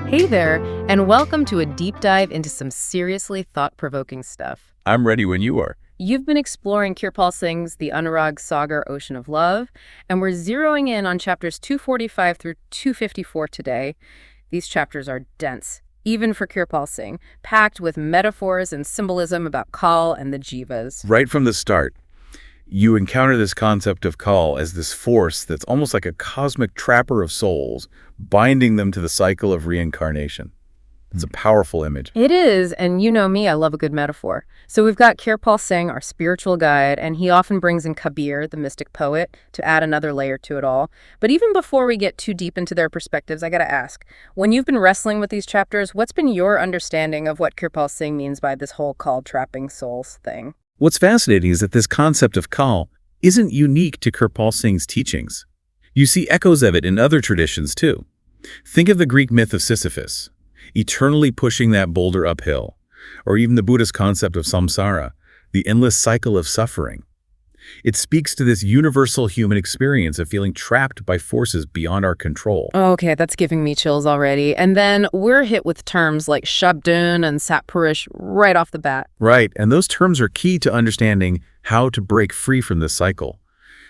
Hey there, and welcome to a deep dive into some seriously thought-provoking stuff. I'm ready when you are. You've been exploring Kirpal Singh's The Anurag Sagar Ocean of Love, and we're zeroing in on chapters 245 through 254 today. These chapters are dense, even for Kirpal Singh, packed with metaphors and symbolism about Kal and the Jivas. Right from the start, you encounter this concept of Kal as this force that's almost like a cosmic trapper of souls, binding them to the cycle of reincarnation. It's a powerful image. It is, and you know me, I love a good metaphor. So we've got Kirpal Singh, our spiritual guide, and he often brings in Kabir, the mystic poet, to add another layer to it all. But even before we get too deep into their perspectives, I gotta ask, when you've been wrestling with these chapters, what's been your understanding of what Kirpal Singh means by this whole Kal trapping souls thing? What's fascinating is that this concept of Kal isn't unique to Kirpal Singh's teachings. You see echoes of it in other traditions too. Think of the Greek myth of Sisyphus, eternally pushing that boulder uphill, or even the Buddhist concept of samsara, the endless cycle of suffering. It speaks to this universal human experience of feeling trapped by forces beyond our control. Okay, that's giving me chills already. And then we're hit with terms like Shabdun and Sat Purush right off the bat. Right, and those terms are key to understanding how to break free from this cycle.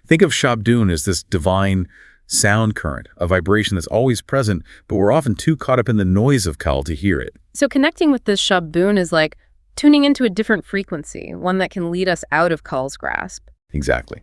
Think of Shabdun as this divine sound current, a vibration that's always present, but we're often too caught up in the noise of Kal to hear it. So connecting with this Shabdun is like tuning into a different frequency, one that can lead us out of Kal's grasp. Exactly.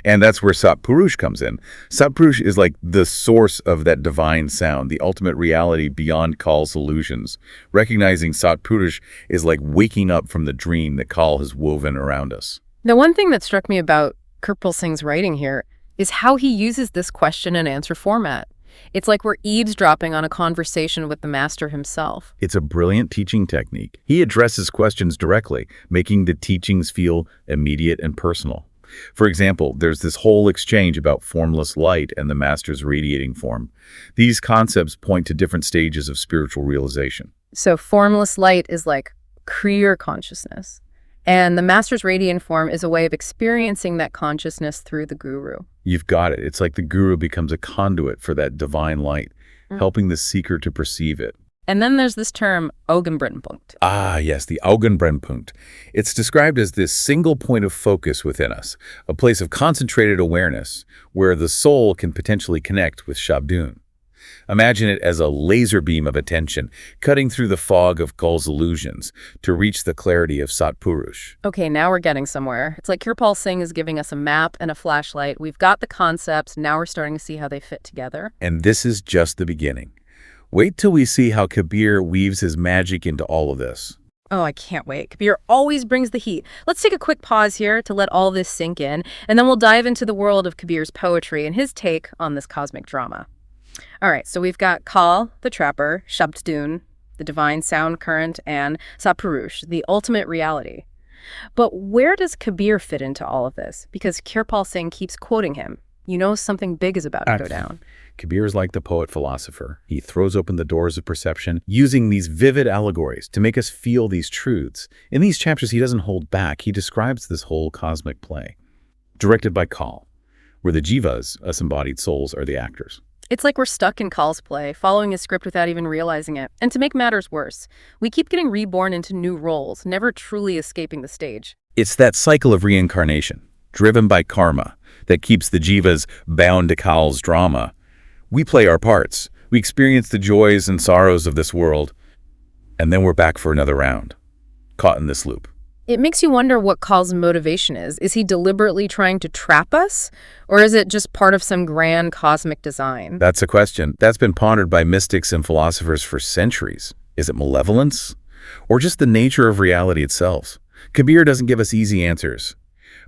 And that's where Sat Purush comes in. Sat Purush is like the source of that divine sound, the ultimate reality beyond Kal's illusions. Recognizing Sat Purush is like waking up from the dream that Kal has woven around us. The one thing that struck me about Kirpal Singh's writing here is how he uses this question and answer format. It's like we're eavesdropping on a conversation with the master himself. It's a brilliant teaching technique. He addresses questions directly, making the teachings feel immediate and personal. For example, there's this whole exchange about formless light and the master's radiating form. These concepts point to different stages of spiritual realization. So formless light is like clear consciousness. And the master's radiant form is a way of experiencing that consciousness through the guru. You've got it. It's like the guru becomes a conduit for that divine light, helping the seeker to perceive it. And then there's this term, Augenbrennpunkt. Ah, yes, the Augenbrennpunkt. It's described as this single point of focus within us, a place of concentrated awareness where the soul can potentially connect with Shabdun. Imagine it as a laser beam of attention, cutting through the fog of Kal's illusions to reach the clarity of Sat Purush. Okay, now we're getting somewhere. It's like Kirpal Singh is giving us a map and a flashlight. We've got the concepts, now we're starting to see how they fit together. And this is just the beginning. Wait till we see how Kabir weaves his magic into all of this. Oh, I can't wait. Kabir always brings the heat. Let's take a quick pause here to let all this sink in, and then we'll dive into the world of Kabir's poetry and his take on this cosmic drama. All right, so we've got Kal, the trapper, Shabdun, the divine sound current, and Sat Purush, the ultimate reality. But where does Kabir fit into all of this? Because Kirpal Singh keeps quoting him. You know something big is about to go down. Kabir is like the poet-philosopher. He throws open the doors of perception, using these vivid allegories to make us feel these truths. In these chapters, he doesn't hold back. He describes this whole cosmic play. Directed by Kal, where the Jivas, us embodied souls, are the actors. It's like we're stuck in Kal's play, following his script without even realizing it. And to make matters worse, we keep getting reborn into new roles, never truly escaping the stage. It's that cycle of reincarnation, driven by karma, that keeps the Jivas bound to Kal's drama. We play our parts. We experience the joys and sorrows of this world, and then we're back for another round, caught in this loop. It makes you wonder what Kal's motivation is. Is he deliberately trying to trap us? Or is it just part of some grand cosmic design? That's a question that's been pondered by mystics and philosophers for centuries. Is it malevolence? Or just the nature of reality itself? Kabir doesn't give us easy answers,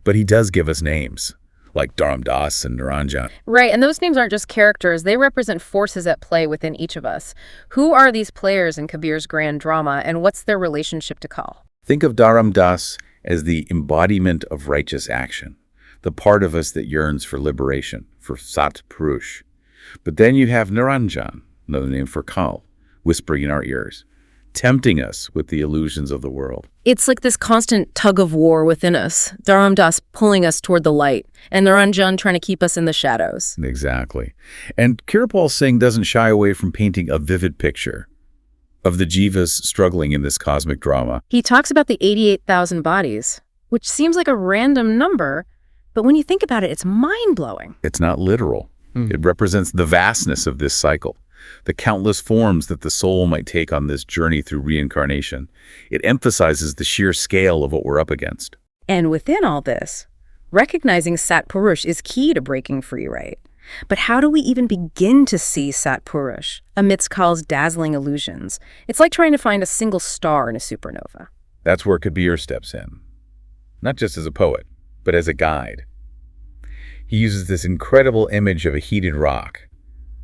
but he does give us names, like Dharam Das and Niranjan. Right, and those names aren't just characters. They represent forces at play within each of us. Who are these players in Kabir's grand drama, and what's their relationship to Kal? Think of Dharam Das as the embodiment of righteous action, the part of us that yearns for liberation, for Sat Purush. But then you have Niranjan, another name for Kal, whispering in our ears, tempting us with the illusions of the world. It's like this constant tug of war within us, Dharam Das pulling us toward the light, and Niranjan trying to keep us in the shadows. Exactly. And Kirpal Singh doesn't shy away from painting a vivid picture. of the Jivas struggling in this cosmic drama. He talks about the 88,000 bodies, which seems like a random number, but when you think about it, it's mind-blowing. It's not literal. It represents the vastness of this cycle, the countless forms that the soul might take on this journey through reincarnation. It emphasizes the sheer scale of what we're up against. And within all this, recognizing Sat Purush is key to breaking free, right? But how do we even begin to see Sat Purush amidst Kal's dazzling illusions? It's like trying to find a single star in a supernova. That's where Kabir steps in, not just as a poet, but as a guide. He uses this incredible image of a heated rock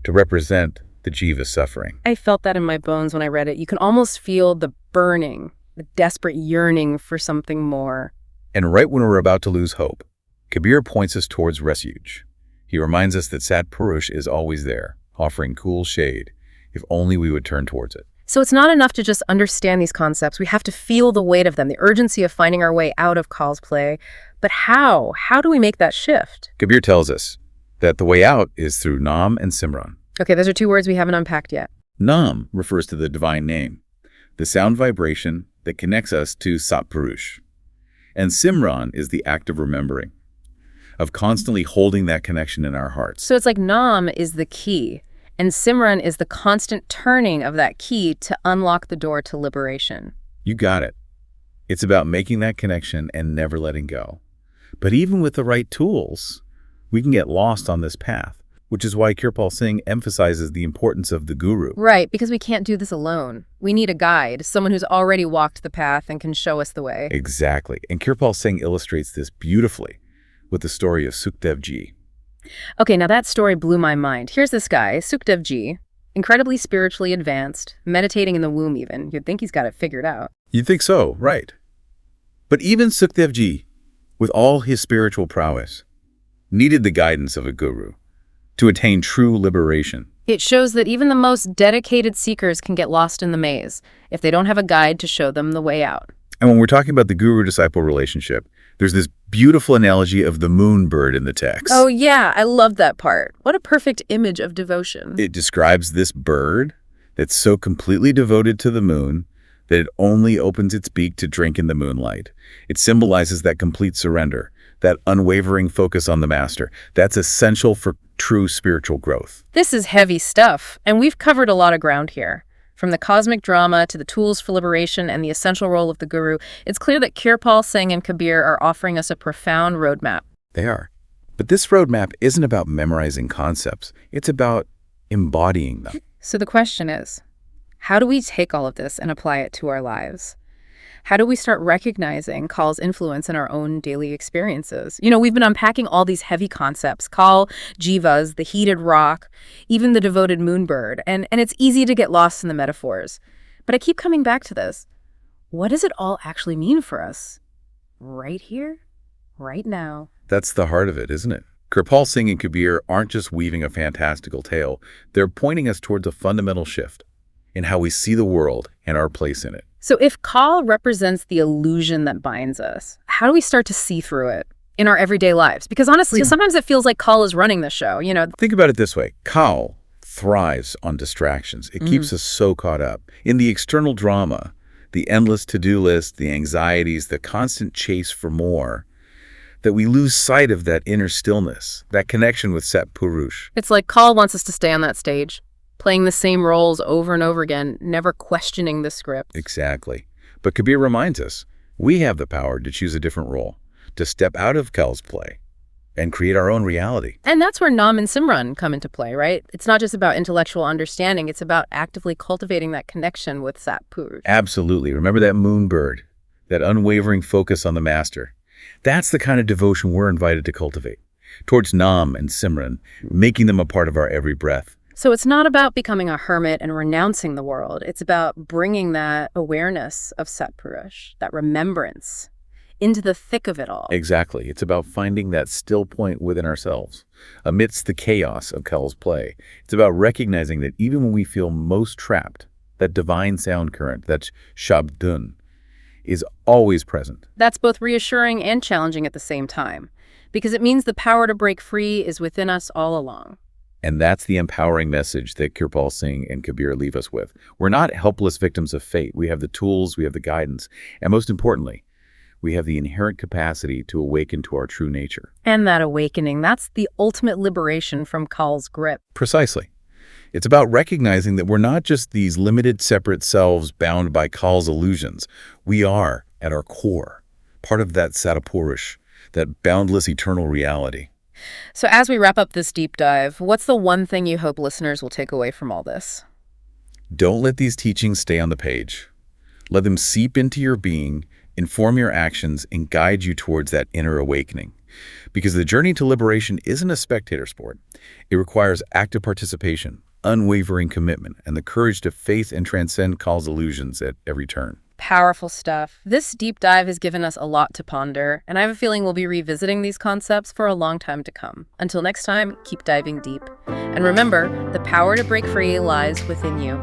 to represent the Jiva suffering. I felt that in my bones when I read it. You can almost feel the burning, the desperate yearning for something more. And right when we're about to lose hope, Kabir points us towards refuge. He reminds us that Sat Purush is always there, offering cool shade, if only we would turn towards it. So it's not enough to just understand these concepts. We have to feel the weight of them, the urgency of finding our way out of Kal's play. But how? How do we make that shift? Kabir tells us that the way out is through Nam and Simran. Okay, those are two words we haven't unpacked yet. Nam refers to the divine name, the sound vibration that connects us to Sat Purush. And Simran is the act of remembering, of constantly holding that connection in our hearts. So it's like Nam is the key, and Simran is the constant turning of that key to unlock the door to liberation. You got it. It's about making that connection and never letting go. But even with the right tools, we can get lost on this path, which is why Kirpal Singh emphasizes the importance of the guru. Right, because we can't do this alone. We need a guide, someone who's already walked the path and can show us the way. Exactly. And Kirpal Singh illustrates this beautifully with the story of Sukhdev Ji. Okay, now that story blew my mind. Here's this guy, Sukhdev Ji, incredibly spiritually advanced, meditating in the womb even. You'd think he's got it figured out. You'd think so, right. But even Sukhdev Ji, with all his spiritual prowess, needed the guidance of a guru to attain true liberation. It shows that even the most dedicated seekers can get lost in the maze if they don't have a guide to show them the way out. And when we're talking about the guru-disciple relationship, there's this beautiful analogy of the moon bird in the text. Oh yeah, I love that part. What a perfect image of devotion. It describes this bird that's so completely devoted to the moon that it only opens its beak to drink in the moonlight. It symbolizes that complete surrender, that unwavering focus on the master. That's essential for true spiritual growth. This is heavy stuff, and we've covered a lot of ground here. From the cosmic drama to the tools for liberation and the essential role of the guru, it's clear that Kirpal Singh and Kabir are offering us a profound roadmap. They are. But this roadmap isn't about memorizing concepts. It's about embodying them. So the question is, how do we take all of this and apply it to our lives? How do we start recognizing Kal's influence in our own daily experiences? You know, we've been unpacking all these heavy concepts, Kal, Jivas, the heated rock, even the devoted moonbird, and it's easy to get lost in the metaphors. But I keep coming back to this. What does it all actually mean for us? Right here, right now. That's the heart of it, isn't it? Kirpal Singh and Kabir aren't just weaving a fantastical tale. They're pointing us towards a fundamental shift in how we see the world and our place in it. So if Kal represents the illusion that binds us, how do we start to see through it in our everyday lives? Because honestly, sometimes it feels like Kal is running the show, you know. Think about it this way. Kal thrives on distractions. It keeps us so caught up in the external drama, the endless to-do list, the anxieties, the constant chase for more, that we lose sight of that inner stillness, that connection with Sat Purush. It's like Kal wants us to stay on that stage, playing the same roles over and over again, never questioning the script. Exactly. But Kabir reminds us, we have the power to choose a different role, to step out of Kal's play and create our own reality. And that's where Nam and Simran come into play, right? It's not just about intellectual understanding, it's about actively cultivating that connection with Sat Purush. Absolutely. Remember that moon bird, that unwavering focus on the master. That's the kind of devotion we're invited to cultivate, towards Nam and Simran, making them a part of our every breath. So it's not about becoming a hermit and renouncing the world. It's about bringing that awareness of Sat Purush, that remembrance, into the thick of it all. Exactly. It's about finding that still point within ourselves, amidst the chaos of Kal's play. It's about recognizing that even when we feel most trapped, that divine sound current, that shabdun, is always present. That's both reassuring and challenging at the same time, because it means the power to break free is within us all along. And that's the empowering message that Kirpal Singh and Kabir leave us with. We're not helpless victims of fate. We have the tools, we have the guidance, and most importantly, we have the inherent capacity to awaken to our true nature. And that awakening, that's the ultimate liberation from Kal's grip. Precisely. It's about recognizing that we're not just these limited, separate selves bound by Kal's illusions. We are, at our core, part of that Sat Purush, that boundless eternal reality. So as we wrap up this deep dive, what's the one thing you hope listeners will take away from all this? Don't let these teachings stay on the page. Let them seep into your being, inform your actions, and guide you towards that inner awakening. Because the journey to liberation isn't a spectator sport. It requires active participation, unwavering commitment, and the courage to face and transcend Kal's illusions at every turn. Powerful stuff. This deep dive has given us a lot to ponder, and I have a feeling we'll be revisiting these concepts for a long time to come. Until next time, keep diving deep. And remember, the power to break free lies within you.